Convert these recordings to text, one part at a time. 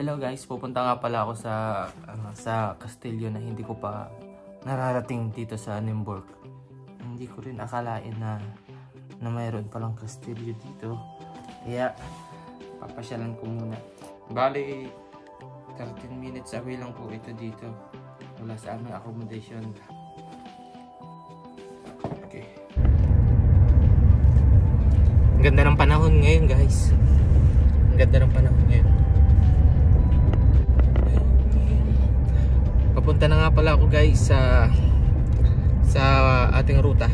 Hello guys, pupunta nga pala ako sa Castillo na hindi ko pa nararating dito sa Nymburk. Hindi ko rin akalain na mayroon palang Castillo dito. Kaya papasyalan ko muna. Bali 13 minutes away lang po ito dito. Wala sa aming accommodation. Okay. Ang ganda ng panahon ngayon guys. Ang ganda ng panahon ngayon. Papunta na nga pala ako guys sa ating ruta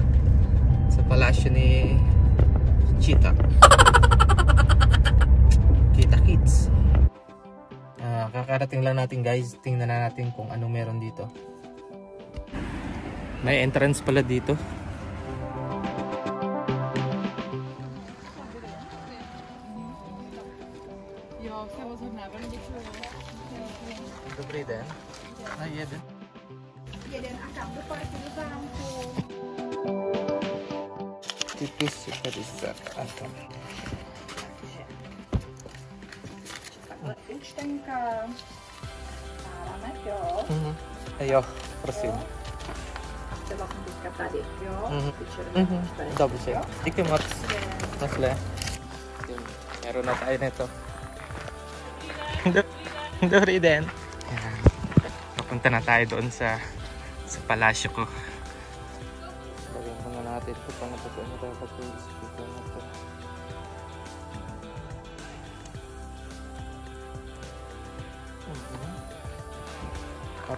sa palasyo ni Cheetah. Kita Kids. Kakarating lang natin guys. Tingnan na natin kung ano meron dito. May entrance pala dito. Dobry den. Jeden. Jeden, a tam dopadnie do zamku. Tipis super a tam. Ucztenka. Maramek, jo. Jo, prosím. Třeba teďka tady, jo. Dobře. Díky moc. Nasle. Meron na tayo nito. Dobrý den. Papunta na tayo doon sa palasyo ko. Lagyan ko na natin ito. Paano pa tayo nakapag-tulis dito na ito.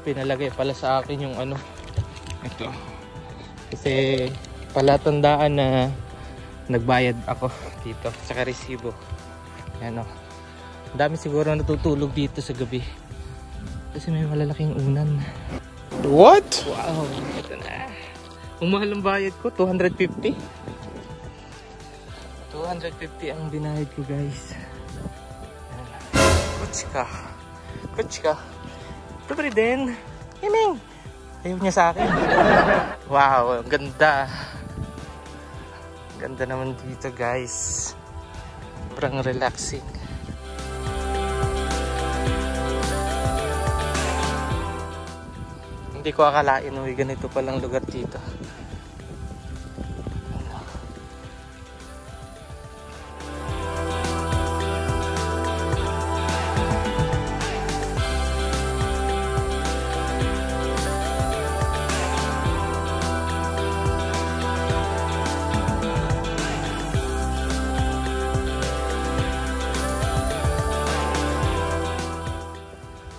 Pinalagay pala sa akin yung ano. Ito. Kasi palatandaan na nagbayad ako dito sa resibo. Yan o. Ang dami siguro natutulog dito sa gabi. Kasi may malalaking unan. What? Wow, ito na. Ang mahal ang bayad ko, 250. 250 ang binayad ko guys. Kuchka. Kuchka. Dobry din. Himing. Ayaw niya sa akin. Wow, ang ganda. Ang ganda naman dito guys. Sobrang relaxing. Hindi ko akalain may ganito palang lugar dito.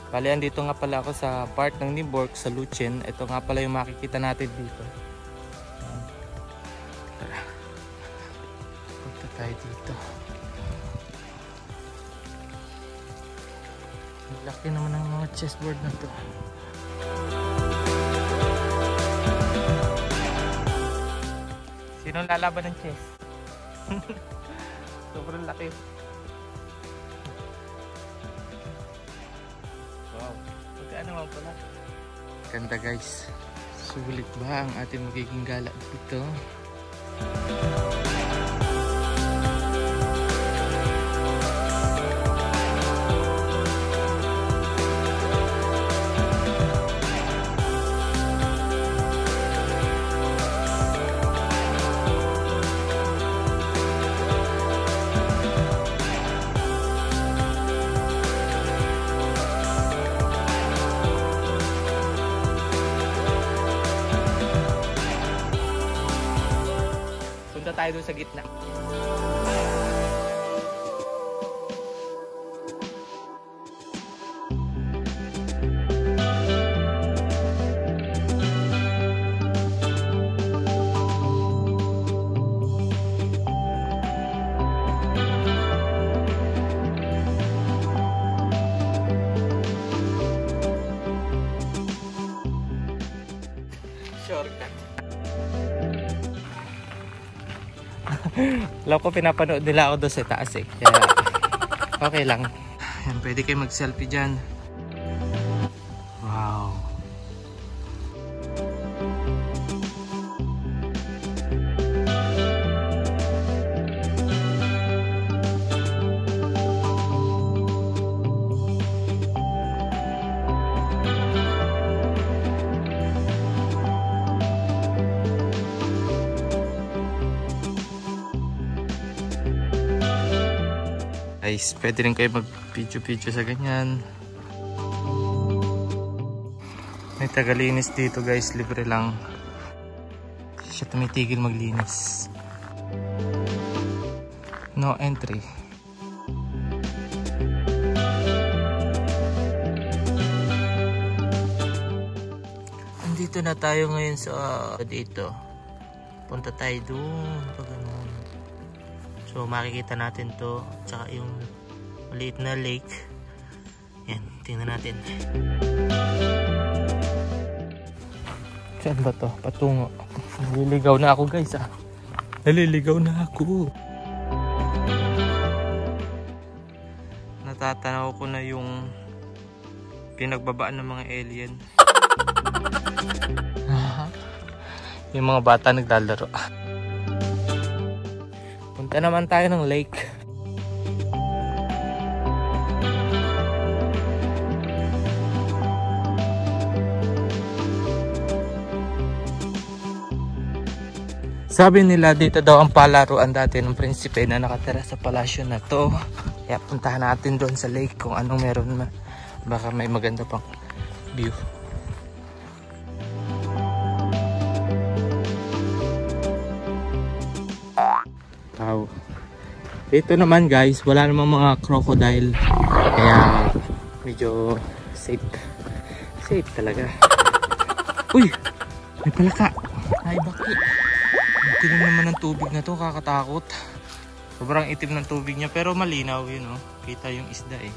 Bali, andito nga pala ako sa part ng Nymburk sa Luchen. Ito nga pala yung makikita natin dito. Tara. Punta tayo dito. Ang laki naman ng mga chessboard na to. Sino lalaban ng chess? Sobrang laki. Ano naman pala? Ganda guys. Sulit ba ang ating magiging gala dito? Tayo doon sa gitna. Shortcut. Alam ko pinapanood nila ako doon sa taas eh. Kaya okay lang. Ayan, pwede kayo mag-selfie dyan. Wow. guys. Pwede rin kayo mag-video sa ganyan. May tagalinis dito guys, libre lang. Siya tumitigil maglinis. No entry. Andito na tayo ngayon sa dito. Punta tayo doon pag ganun. So makikita natin to, tsaka yung maliit na lake. Yan, tingnan natin. Saan ba to? Patungo. Naliligaw na ako guys ah. Naliligaw na ako. Natatanaw ko na yung pinagbabaan ng mga alien. Yung mga bata naglalaro. Punta naman tayo ng lake. Sabi nila dito daw ang palaruan dati ng prinsipe na nakatira sa palasyo na to. Kaya puntahan natin doon sa lake kung anong meron. Baka may maganda pang view. Wow. Dito naman guys, wala namang mga crocodile. Kaya medyo safe. Safe talaga. Uy! May palaka. Naibaki. Itim naman ng tubig na to, kakatakot. Sobrang itim ng tubig niya pero malinaw yun, oh. Kita yung isda eh.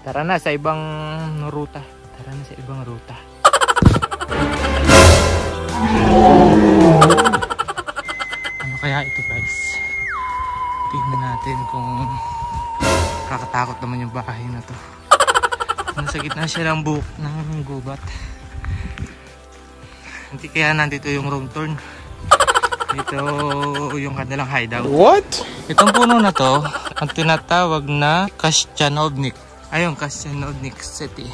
Tara na sa ibang ruta. Tara na sa ibang ruta. Ano kaya ito guys? Tingnan natin kung kakatakot naman yung bahay na to. Nasa gitna siya ng buhok ng gubat. Hindi kaya nandito yung wrong turn. Ito yung kanilang hideout. What? Itong puno na to, ang tinatawag na Kashchanovnik. Ayun, Kashchanovnik City.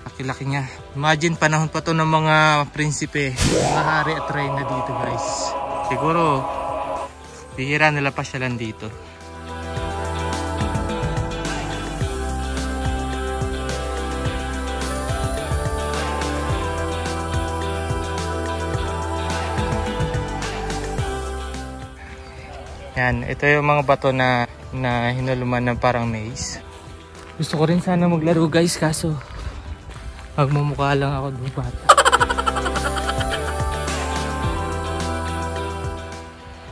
Laki-laki niya. Imagine panahon pa to ng mga prinsipe. Mga hari at reyna dito guys. Siguro, bihira nila pasyalan dito. Yan, ito yung mga bato na hinuluman ng parang maze. Gusto ko rin sana maglaro guys, kaso magmumukha lang ako ng bata.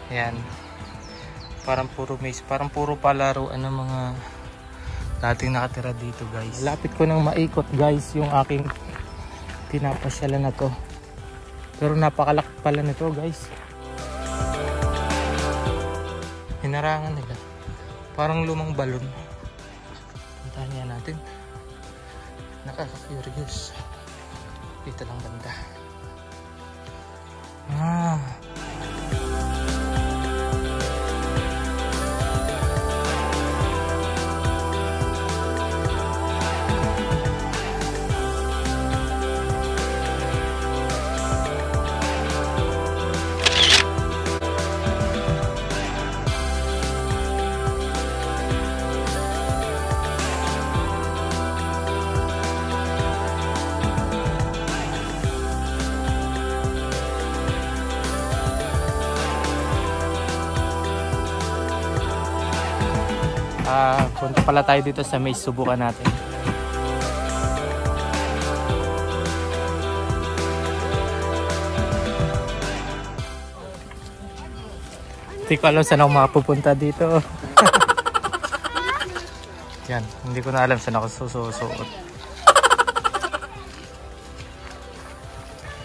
Yan. Parang puro maze, parang puro palaruan ng mga dating nakatira dito guys. Lapit ko nang maikot guys yung aking pinapasyalan na to. Pero napakalaki pala nito guys. Hinarangan nila. Parang lumang balon. Puntahan niya natin. Nakaka-curious. Dito lang banda. Punta pala tayo dito sa maze, subukan natin. Hindi ko alam saan ako makapupunta dito. Yan, hindi ko na alam saan ako susuot.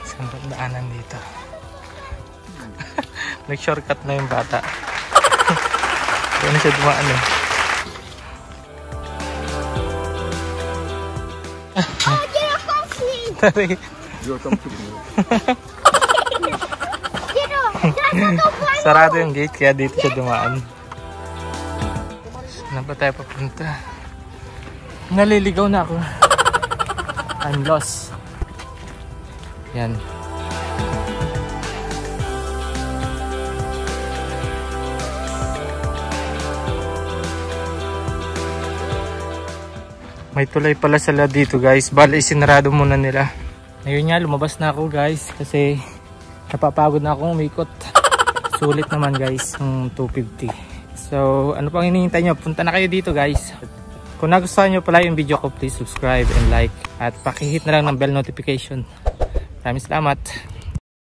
Saan ba daanan dito? Nag-shortcut na yung bata. Doon siya dumaan eh. Tari. Sarado yung gate kaya dito siya dumaan. Saan ba tayo papunta? Naliligaw na ako. I'm lost. Yan. May tulay pala sila dito guys. Bale, isinarado muna nila. Ngayon nga, lumabas na ako guys. Kasi napapagod na akong umikot. Sulit naman guys, yung 250. So, ano pang hinihintay nyo? Punta na kayo dito guys. Kung nagustuhan nyo pala yung video ko, please subscribe and like. At pakihit na lang ng bell notification. Maraming salamat.